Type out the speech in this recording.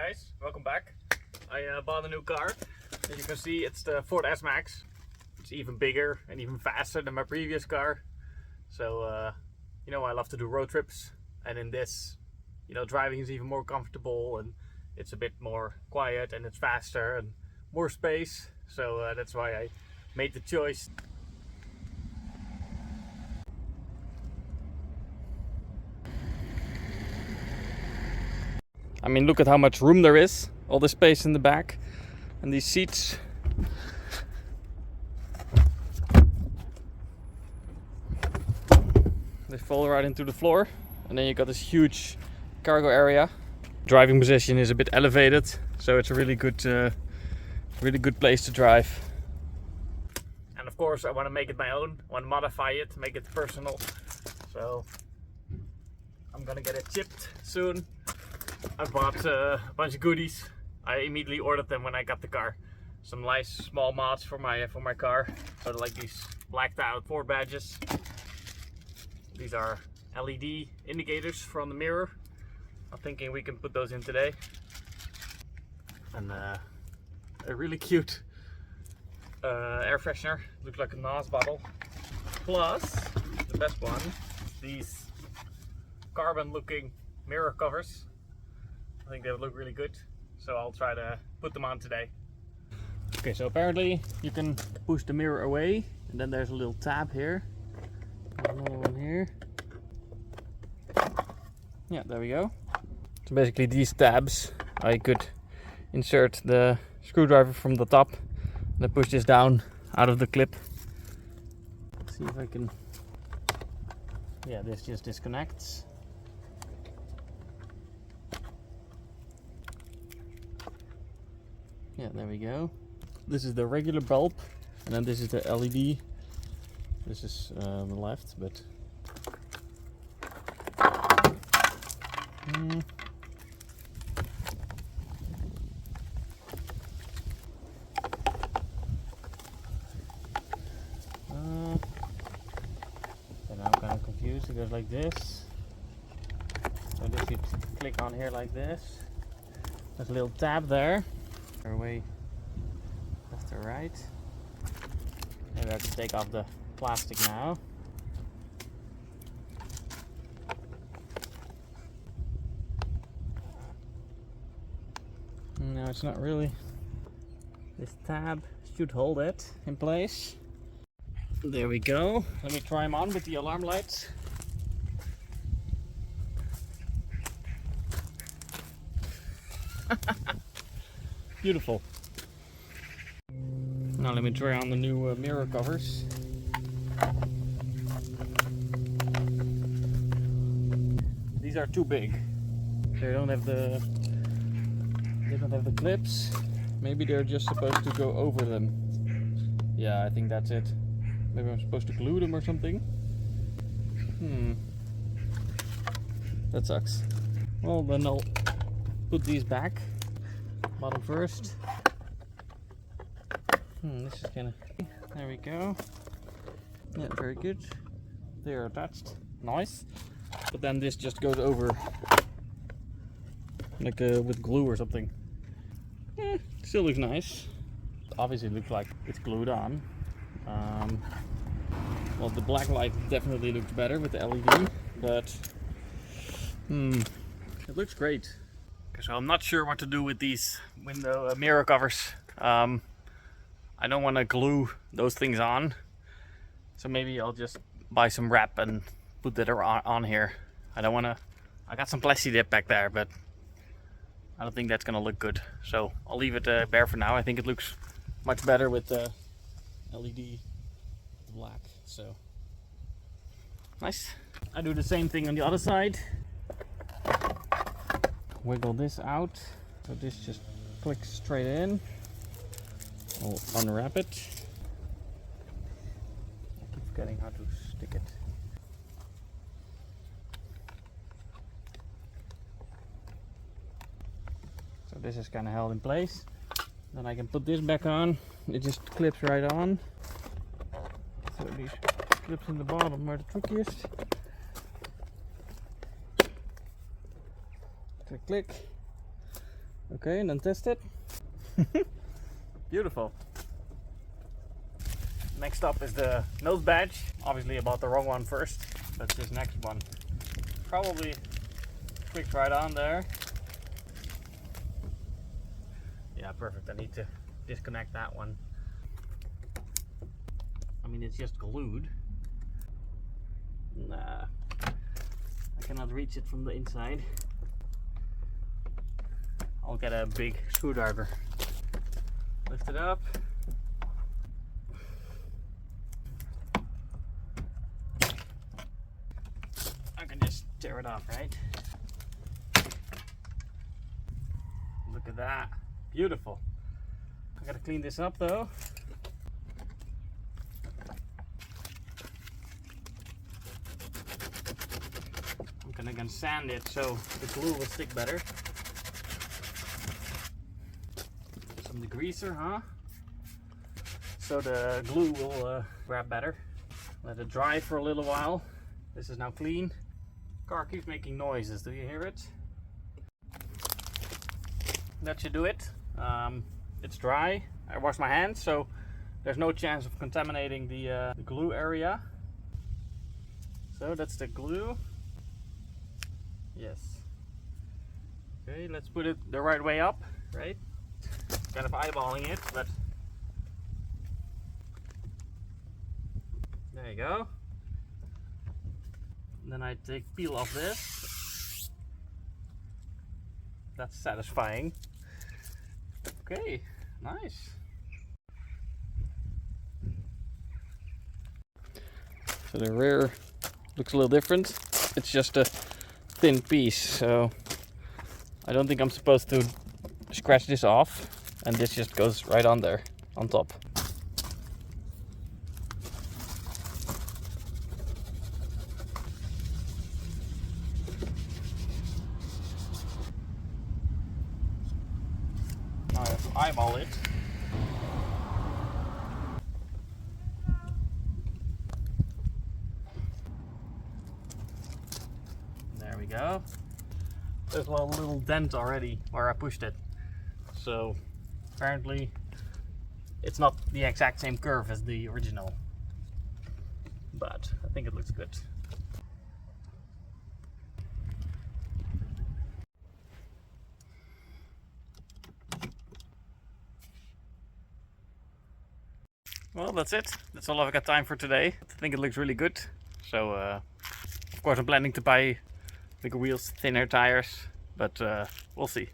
guys, welcome back. I bought a new car. As you can see, it's the Ford S-Max. It's even bigger and even faster than my previous car. So, you know, I love to do road trips. And in this, you know, driving is even more comfortable and it's a bit more quiet and it's faster and more space. So that's why I made the choice. I mean, look at how much room there is. All the space in the back. And these seats. They fall right into the floor. And then you got this huge cargo area. Driving position is a bit elevated. So it's a really good place to drive. And of course I want to make it my own. I want to modify it, make it personal. So I'm gonna get it chipped soon. I bought a bunch of goodies. I immediately ordered them when I got the car. Some nice small mods for my car. So like these blacked out Ford badges. These are LED indicators from the mirror. I'm thinking we can put those in today. And a really cute air freshener. Looks like a NOS bottle. Plus, the best one, these carbon looking mirror covers. I think they would look really good, so I'll try to put them on today. Okay, so apparently you can push the mirror away, and then there's a little tab here. Another one here. Yeah, there we go. So basically these tabs, I could insert the screwdriver from the top, and then push this down out of the clip. Let's see if I can... Yeah, this just disconnects. Yeah, there we go. This is the regular bulb, and then this is the LED. This is on the left, but and I'm kind of confused. It goes like this. So this you click on here like this. There's a little tab there. Away left or right. Maybe I can take off the plastic now. No, it's not really. This tab should hold it in place. There we go. Let me try them on with the alarm lights. Beautiful. Now let me try on the new mirror covers. These are too big. They don't have the clips. Maybe they're just supposed to go over them. Yeah, I think that's it. Maybe I'm supposed to glue them or something. That sucks. Well, then I'll put these back. Bottom first. This is gonna... There we go. Yeah, very good. They are attached. Nice. But then this just goes over like with glue or something. Still looks nice. Obviously it looks like it's glued on. Well, the black light definitely looks better with the LED, but it looks great. So I'm not sure what to do with these window mirror covers. I don't want to glue those things on, so maybe I'll just buy some wrap and put that on here. I don't want to. I got some plastic dip back there, but I don't think that's gonna look good. So I'll leave it bare for now. I think it looks much better with the LED black. So nice. I do the same thing on the other side. Wiggle this out, so this just clicks straight in. I'll unwrap it. I keep forgetting how to stick it. So this is kind of held in place. Then I can put this back on. It just clips right on. So these clips in the bottom are the trickiest. Click, click. Okay, and then test it. Beautiful. Next up is the nose badge. Obviously I bought the wrong one first, but this next one probably clicked right on there. Yeah, perfect. I need to disconnect that one. I mean, it's just glued. Nah, I cannot reach it from the inside. I'll get a big screwdriver. Lift it up. I can just tear it off, right? Look at that. Beautiful. I gotta clean this up though. I'm gonna sand it so the glue will stick better. Some degreaser, huh? So the glue will grab better. Let it dry for a little while. This is now clean. Car keeps making noises. Do you hear it? That should do it. It's dry. I washed my hands, so there's no chance of contaminating the glue area. So that's the glue. Yes. Okay, let's put it the right way up, right? Kind of eyeballing it, but there you go. And then I peel off this. That's satisfying. Okay, nice. So the rear looks a little different. It's just a thin piece, so I don't think I'm supposed to scratch this off, and this just goes right on there, on top. Now I have to eyeball it. There we go. There's a little dent already where I pushed it. So apparently it's not the exact same curve as the original, but I think it looks good. Well, that's it. That's all I've got time for today. I think it looks really good. So of course I'm planning to buy bigger wheels, thinner tires, but we'll see.